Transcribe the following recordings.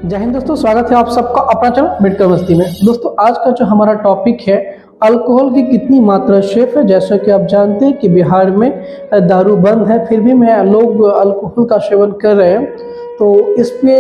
जय हिंद दोस्तों, स्वागत है आप सबका अपना चैनल मिडकर मस्ती में। दोस्तों आज का जो हमारा टॉपिक है अल्कोहल की कितनी मात्रा सेफ है। जैसा कि आप जानते हैं कि बिहार में दारू बंद है, फिर भी लोग अल्कोहल का सेवन कर रहे हैं। तो इस पे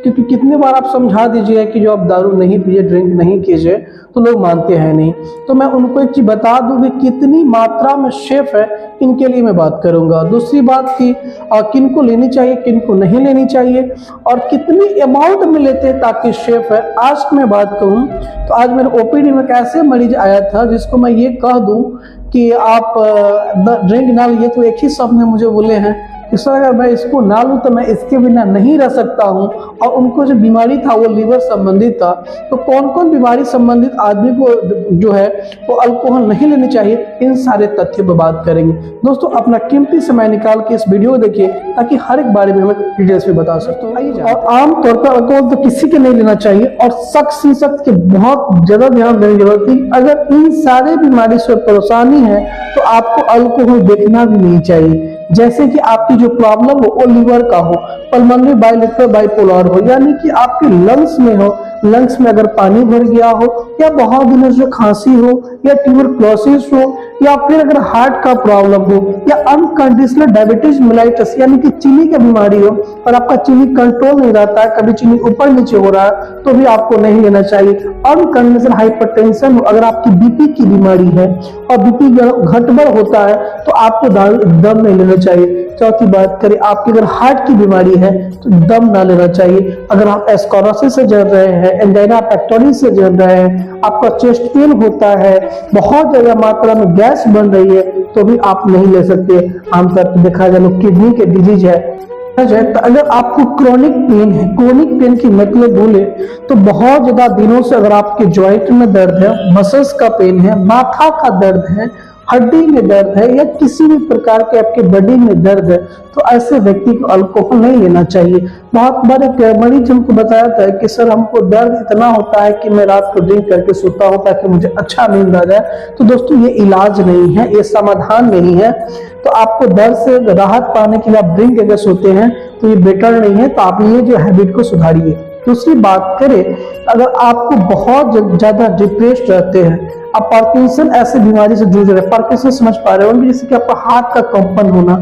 क्योंकि कितनी बार आप समझा दीजिए कि जो आप दारू नहीं पीजिए, ड्रिंक नहीं कीजिए, तो लोग मानते हैं नहीं। तो मैं उनको एक चीज़ बता दूं कि कितनी मात्रा में सेफ है, इनके लिए मैं बात करूंगा। दूसरी बात कि किन को लेनी चाहिए, किन को नहीं लेनी चाहिए, और कितनी अमाउंट में लेते हैं ताकि सेफ है, आज मैं बात कहूँ। तो आज मेरे ओपीडी में एक ऐसे मरीज आया था जिसको मैं ये कह दूं कि आप ड्रिंक ना लीजिए, तो एक ही शब्द में मुझे बोले हैं कि सर अगर मैं इसको ना लूँ तो मैं इसके बिना नहीं रह सकता हूँ। और उनको जो बीमारी था वो लीवर संबंधित था। तो कौन कौन बीमारी संबंधित आदमी को जो है वो अल्कोहल नहीं लेनी चाहिए, इन सारे तथ्यों पर बात करेंगे। दोस्तों अपना कीमती समय निकाल के इस वीडियो को देखिए ताकि हर एक बारे में हमें डिटेल्स में बता सकते हो। और आमतौर पर अल्कोहल तो किसी के नहीं लेना चाहिए, और सख्त के बहुत ज्यादा ध्यान देने की जरूरत है। अगर इन सारे बीमारी से परेशानी है तो आपको अल्कोहल देखना भी नहीं चाहिए। जैसे कि आपकी जो प्रॉब्लम हो वो लीवर का हो, पल्मोनरी बाइलेटरल बाइपोलर हो, यानी कि आपके लंग्स में हो, लंग्स में अगर पानी भर गया हो, या बहुत दिनों से खांसी हो, या ट्यूबरक्लोसिस हो, या फिर अगर हार्ट का प्रॉब्लम हो, या अनकंडीशनल डायबिटीज मेलाइटस यानी कि चीनी की बीमारी हो और आपका चीनी कंट्रोल नहीं रहता है, कभी चीनी ऊपर नीचे हो रहा है, तो भी आपको नहीं लेना चाहिए। अनकंडीशनल हाइपरटेंशन हो, अगर आपकी बीपी की बीमारी है और बीपी घटबड़ होता है तो आपको दम नहीं लेना चाहिए। चौथी बात करें, आपकी अगर हार्ट की बीमारी है तो दम ना लेना चाहिए। अगर आप एस्कोरोसिस से जल रहे हैं, एंजाइना पेक्टोरिस से जल रहे हैं, आपका चेस्ट पेन होता है, बहुत ज्यादा मात्रा में गैस बन रही है, तो भी आप नहीं ले सकते। आमतौर पर देखा जाए किडनी के डिजीज है। तो अगर आपको क्रोनिक पेन है, क्रोनिक पेन की मतलब बोले तो बहुत ज्यादा दिनों से अगर आपके जॉइंट में दर्द है, मसल्स का पेन है, माथा का दर्द है, हड्डी में दर्द है, या किसी भी प्रकार के आपके बॉडी में दर्द है, तो ऐसे व्यक्ति को अल्कोहल नहीं लेना चाहिए। बहुत बार एक मरीज हमको बताया था कि सर हमको दर्द इतना होता है कि मैं रात को ड्रिंक करके सोता हूँ ताकि मुझे अच्छा नींद आ जाए। तो दोस्तों ये इलाज नहीं है, ये समाधान नहीं है। तो आपको दर्द से राहत पाने के लिए आप ड्रिंक करके सोते हैं तो ये बेटर नहीं है। तो आप ये जो हैबिट को सुधारिए। दूसरी बात करें, अगर आपको बहुत ज्यादा डिप्रेस्ड रहते हैं, आप पार्किंसन ऐसे बीमारी से जूझ रहे हैं, पार्किंसन समझ पा रहे होंगे, जैसे कि आपका हाथ का कंपन होना,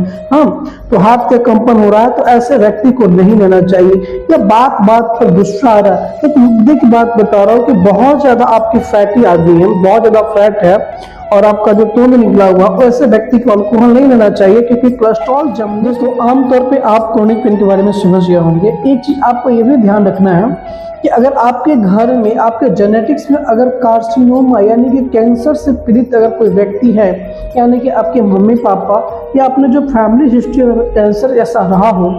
तो हाथ का कंपन हो रहा है, तो ऐसे व्यक्ति को नहीं लेना चाहिए। या बात बात पर गुस्सा आ रहा है, एक मुद्दे की बात बता रहा हूँ कि बहुत ज्यादा आपकी फैटी आदमी है, बहुत ज्यादा फैट है और आपका जो तोंद निकला हुआ, ऐसे व्यक्ति को अल्कोहल नहीं लेना चाहिए क्योंकि कोलेस्ट्रॉल जम। दोस्तों आमतौर पे आप क्रोनिक पेन के बारे में समझ गए होंगे। एक चीज आपको ये भी ध्यान रखना है कि अगर आपके घर में आपके जेनेटिक्स में अगर कार्सिनोमा यानी कि कैंसर से पीड़ित अगर कोई व्यक्ति है, यानी कि आपके मम्मी पापा या अपने जो फैमिली हिस्ट्री में कैंसर ऐसा रहा हो,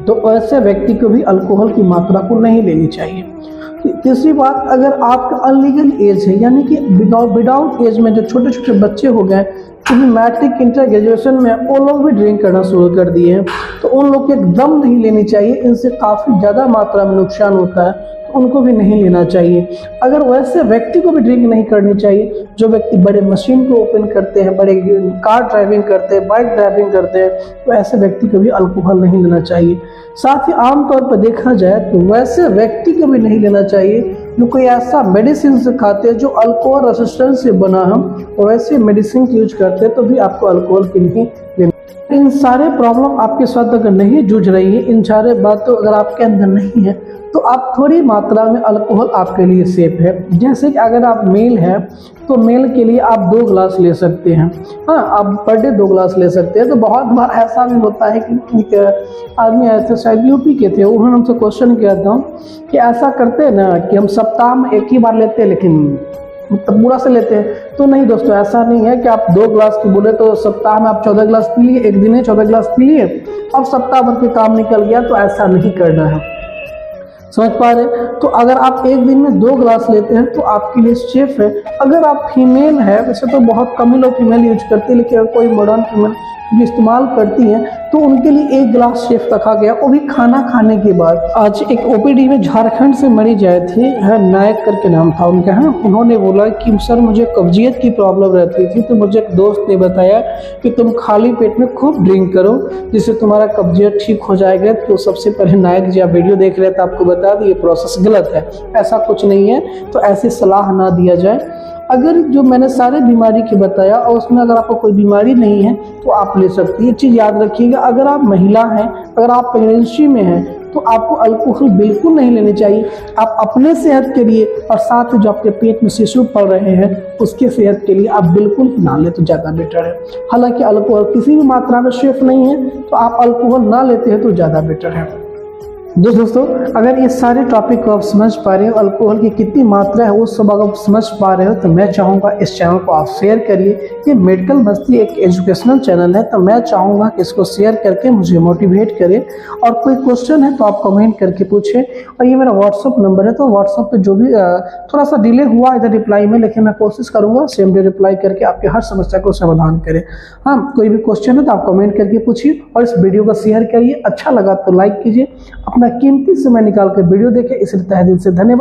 तो ऐसे व्यक्ति को भी अल्कोहल की मात्रा को नहीं लेनी चाहिए। तीसरी बात, अगर आपका अनलीगल एज है, यानी कि विदाउट एज में जो छोटे छोटे बच्चे हो गए, क्योंकि मैट्रिक इंटर ग्रेजुएशन में वो लोग भी ड्रिंक करना शुरू कर दिए हैं, तो उन लोग को एकदम नहीं लेनी चाहिए। इनसे काफ़ी ज़्यादा मात्रा में नुकसान होता है, तो उनको भी नहीं लेना चाहिए। अगर वैसे व्यक्ति को भी ड्रिंक नहीं करनी चाहिए जो व्यक्ति बड़े मशीन को ओपन करते हैं, बड़े कार ड्राइविंग करते हैं, बाइक ड्राइविंग करते हैं, तो ऐसे व्यक्ति को भी अल्कोहल नहीं लेना चाहिए। साथ ही आमतौर पर देखा जाए तो वैसे व्यक्ति को भी नहीं लेना चाहिए जो कोई ऐसा मेडिसिन से खाते हैं जो अल्कोहल रेसिस्टेंस से बना है, और वैसे मेडिसिन यूज करते हैं, तो भी आपको अल्कोहल की नहीं लेना। इन सारे प्रॉब्लम आपके साथ अगर नहीं जूझ रही है, इन सारे बातों अगर आपके अंदर नहीं है, तो आप थोड़ी मात्रा में अल्कोहल आपके लिए सेफ है। जैसे कि अगर आप मेल हैं तो मेल के लिए आप 2 ग्लास ले सकते हैं, आप पर डे 2 ग्लास ले सकते हैं। तो बहुत बार ऐसा भी होता है कि आदमी आए थे, शायद यूपी के थे, उन्होंने हमसे क्वेश्चन किया था कि ऐसा करते हैं ना कि हम सप्ताह में एक ही बार लेते हैं लेकिन मतलब पूरा से लेते हैं। तो नहीं दोस्तों, ऐसा नहीं है कि आप 2 ग्लास की बोले तो सप्ताह में आप 14 ग्लास पी लिए, एक दिन में 14 ग्लास पी लिए, अब सप्ताह भर के काम निकल गया, तो ऐसा नहीं करना है। समझ पा रहे? तो अगर आप एक दिन में 2 ग्लास लेते हैं तो आपके लिए सेफ है। अगर आप फीमेल है, वैसे तो बहुत कम ही लोग फीमेल यूज करते हैं, लेकिन अगर कोई मॉडर्न फीमेल भी इस्तेमाल करती हैं तो उनके लिए 1 गिलास शेफ रखा गया, वो भी खाना खाने के बाद। आज एक ओपीडी में झारखंड से मरीज आए थे, नायक करके नाम था उनका। उन्होंने बोला कि सर मुझे कब्जियत की प्रॉब्लम रहती थी, तो मुझे एक दोस्त ने बताया कि तुम खाली पेट में खूब ड्रिंक करो जिससे तुम्हारा कब्जियत ठीक हो जाएगा। तो सबसे पहले नायक जी आप वीडियो देख रहे हैं तो आपको बता दिए प्रोसेस गलत है, ऐसा कुछ नहीं है, तो ऐसी सलाह ना दिया जाए। अगर जो मैंने सारे बीमारी की बताया और उसमें अगर आपको कोई बीमारी नहीं है तो आप ले सकती है। ये चीज़ याद रखिएगा, अगर आप महिला हैं, अगर आप प्रेगनेंसी में हैं तो आपको अल्कोहल बिल्कुल नहीं लेनी चाहिए। आप अपने सेहत के लिए और साथ ही जो आपके पेट में शिशु पल रहे हैं उसके सेहत के लिए आप बिल्कुल ही ना लें तो ज़्यादा बेटर है। हालांकि अल्कोहल किसी भी मात्रा में सेफ नहीं है, तो आप अल्कोहल ना लेते हैं तो ज़्यादा बेटर है। दोस्तों अगर ये सारे टॉपिक को आप समझ पा रहे हो, अल्कोहल की कितनी मात्रा है वो सब अगर आप समझ पा रहे हो, तो मैं चाहूँगा इस चैनल को आप शेयर करिए। ये मेडिकल मस्ती एक एजुकेशनल चैनल है, तो मैं चाहूँगा कि इसको शेयर करके मुझे मोटिवेट करें। और कोई क्वेश्चन है तो आप कमेंट करके पूछें। और ये मेरा व्हाट्सअप नंबर है, तो व्हाट्सअप पे जो भी थोड़ा सा डिले हुआ इधर रिप्लाई में, लेकिन मैं कोशिश करूँगा सेम डे रिप्लाई करके आपके हर समस्या को समाधान करें। हाँ, कोई भी क्वेश्चन है तो आप कमेंट करके पूछिए और इस वीडियो को शेयर करिए। अच्छा लगा तो लाइक कीजिए। अपना कीमती समय निकाल कर वीडियो देखें, इसलिए तहे दिल से धन्यवाद।